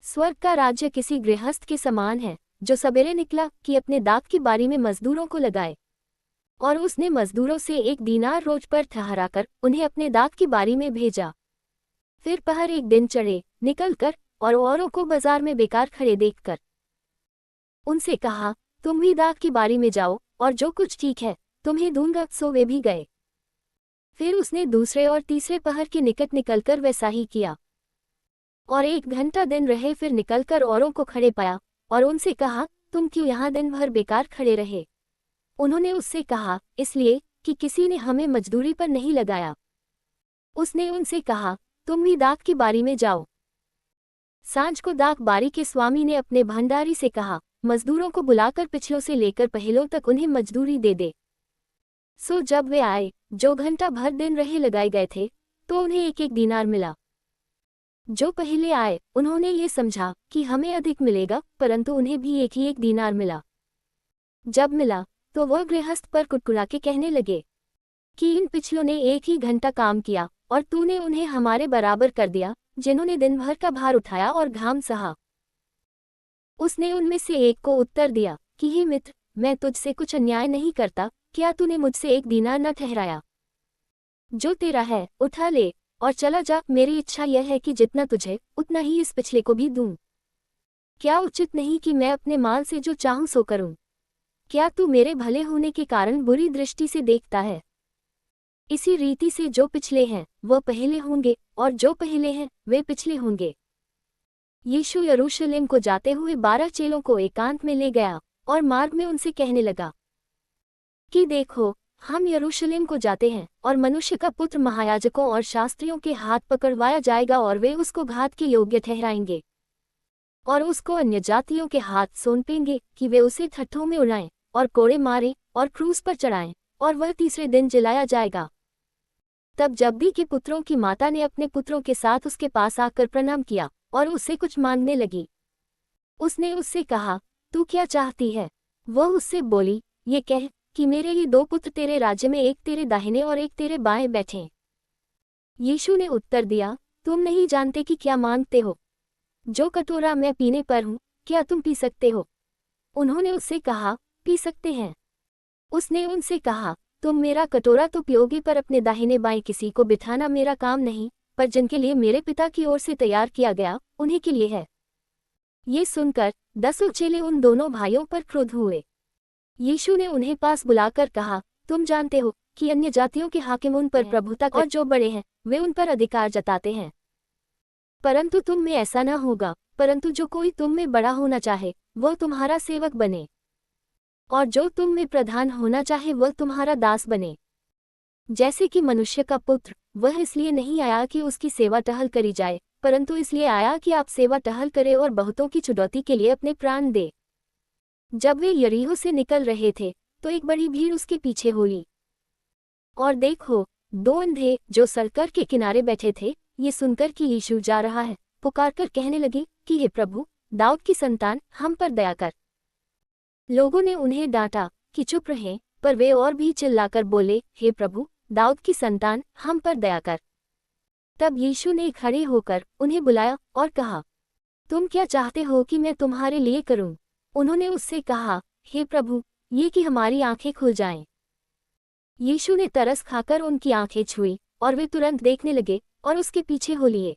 स्वर्ग का राज्य किसी गृहस्थ के समान है जो सवेरे निकला कि अपने दाख की बारी में मजदूरों को लगाए, और उसने मजदूरों से 1 दीनार रोज पर ठहराकर उन्हें अपने दाख की बारी में भेजा। फिर पहर एक दिन चढ़े निकलकर और औरों को बाजार में बेकार खड़े देखकर उनसे कहा, तुम भी दाख की बारी में जाओ और जो कुछ ठीक है तुम्हें दूंगा। सो वे भी गए। फिर उसने दूसरे और तीसरे पहर के निकट निकलकर वैसा ही किया, और 1 घंटा दिन रहे। फिर निकलकर औरों को खड़े पाया और उनसे कहा, तुम क्यों यहाँ दिन भर बेकार खड़े रहे? उन्होंने उससे कहा, इसलिए कि किसी ने हमें मजदूरी पर नहीं लगाया। उसने उनसे कहा, तुम भी दाख की बारी में जाओ। सांझ को दाख बारी के स्वामी ने अपने भंडारी से कहा, मजदूरों को बुलाकर पिछलों से लेकर पहलों तक उन्हें मजदूरी दे दे। सो जब वे आए जो घंटा भर दिन रहे लगाए गए थे, तो उन्हें 1-1 दीनार मिला। जो पहले आए उन्होंने ये समझा कि हमें अधिक मिलेगा, परंतु उन्हें भी 1 दीनार मिला। जब मिला तो वह गृहस्थ पर कुटकुरा के कहने लगे कि इन पिछलों ने 1 ही घंटा काम किया और तूने उन्हें हमारे बराबर कर दिया, जिन्होंने दिन भर का भार उठाया और घाम सहा। उसने उनमें से एक को उत्तर दिया कि हे मित्र, मैं तुझसे कुछ अन्याय नहीं करता, क्या तूने मुझसे 1 दीनार न ठहराया? जो तेरा है उठा ले और चला जा। मेरी इच्छा यह है कि जितना तुझे उतना ही इस पिछले को भी दूं। क्या उचित नहीं कि मैं अपने माल से जो चाहूं सो करूं? क्या तू मेरे भले होने के कारण बुरी दृष्टि से देखता है? इसी रीति से जो पिछले हैं वह पहले होंगे और जो पहले हैं वे पिछले होंगे। यीशु यरूशलेम को जाते हुए 12 चेलों को एकांत में ले गया और मार्ग में उनसे कहने लगा कि देखो, हम यरूशलेम को जाते हैं और मनुष्य का पुत्र महायाजकों और शास्त्रियों के हाथ पकड़वाया जाएगा और वे उसको घात के योग्य ठहराएंगे और उसको अन्यजातियों के हाथ सौंपेंगे कि वे उसे ठट्ठों में उड़ाएं और कोड़े मारें और क्रूस पर चढ़ाएं, और वह तीसरे दिन जलाया जाएगा। तब जब्दी के पुत्रों की माता ने अपने पुत्रों के साथ उसके पास आकर प्रणाम किया और उससे कुछ मांगने लगी। उसने उससे कहा, तू क्या चाहती है? वह उससे बोली, ये कह कि मेरे ये 2 पुत्र तेरे राज्य में, एक तेरे दाहिने और एक तेरे बाएं बैठें। यीशु ने उत्तर दिया, तुम नहीं जानते कि क्या मांगते हो। जो कटोरा मैं पीने पर हूँ, क्या तुम पी सकते हो? उन्होंने उससे कहा, पी सकते हैं। उसने उनसे कहा, तुम मेरा कटोरा तो पियोगे, पर अपने दाहिने बाएं किसी को बिठाना मेरा काम नहीं, पर जिनके लिए मेरे पिता की ओर से तैयार किया गया उन्हीं के लिए है। ये सुनकर 10 चेले उन दोनों भाइयों पर क्रुद्ध हुए। यीशु ने उन्हें पास बुलाकर कहा, तुम जानते हो कि अन्य जातियों के हाकिम उन पर प्रभुता और जो बड़े हैं वे उन पर अधिकार जताते हैं, परंतु तुम में ऐसा न होगा। परंतु जो कोई तुम में बड़ा होना चाहे वह तुम्हारा सेवक बने, और जो तुम में प्रधान होना चाहे वह तुम्हारा दास बने। जैसे कि मनुष्य का पुत्र वह इसलिए नहीं आया कि उसकी सेवा टहल करी जाए, परंतु इसलिए आया कि आप सेवा टहल करे और बहुतों की छुड़ौती के लिए अपने प्राण दे। जब वे यरीहो से निकल रहे थे तो एक बड़ी भीड़ उसके पीछे हो ली, और देखो, 2 अंधे जो सड़क के किनारे बैठे थे, ये सुनकर कि यीशु जा रहा है, पुकारकर कहने लगे कि हे प्रभु, दाऊद की संतान, हम पर दया कर। लोगों ने उन्हें डांटा कि चुप रहें, पर वे और भी चिल्लाकर बोले, हे प्रभु, दाऊद की संतान, हम पर दया कर। तब यीशु ने खड़े होकर उन्हें बुलाया और कहा, तुम क्या चाहते हो कि मैं तुम्हारे लिए करूं? उन्होंने उससे कहा, हे प्रभु, ये कि हमारी आंखें खुल जाएं। यीशु ने तरस खाकर उनकी आंखें छुई और वे तुरंत देखने लगे और उसके पीछे हो लिए।